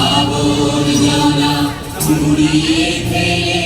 আবর্জনা পুড়িয়ে ফেলে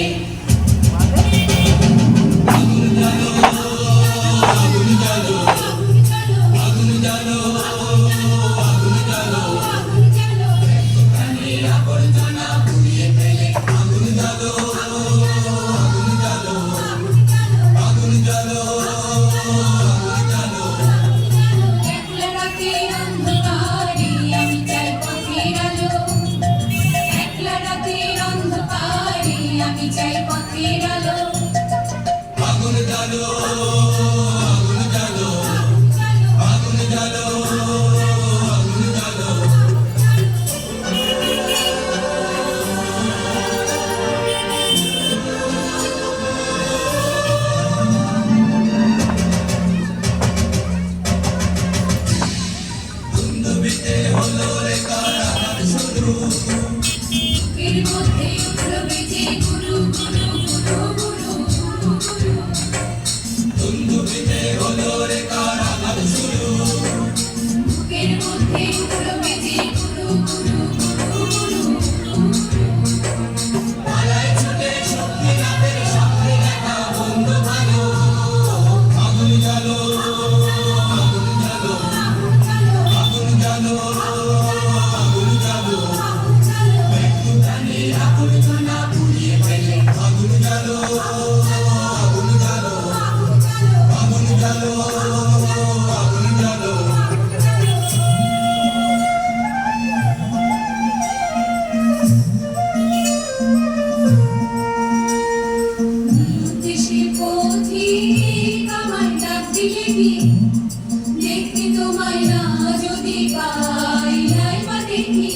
দেখতে তোমায় না যদি পাই নাই বা দেখি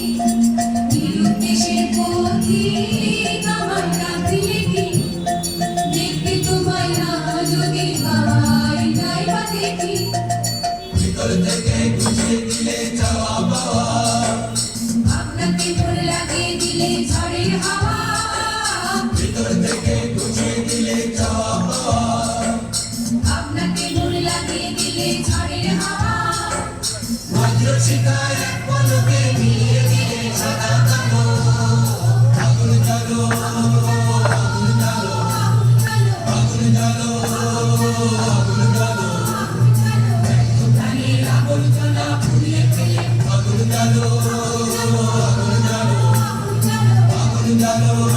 নিরুদ্দেশের পথিক আমার ডাক দিলে কি দেখতে তোমায় না যদি পাই নাই বা দেখি ভিতর থেকে খুশি দিলে চাওয়া পাওয়া আপনাকে ভুল লাগিয়ে দিলে ঝড়ের হাওয়া ভিতর থেকে খুশি দিলে চাওয়া পাওয়া আপনাকে ভুল লাগিয়ে দিলে ঝড়ের হাওয়া বজ্র শিকার এক পলকে নিয়ে দিলে সাদা কালো আগুন জ্বালো আগুন জ্বালো আগুন জ্বালো আগুন জ্বালো প্রাণীর আবর্জনা পুড়িয়ে ফেলে আগুন জ্বালো আগুন জ্বালো আগুন জ্বালো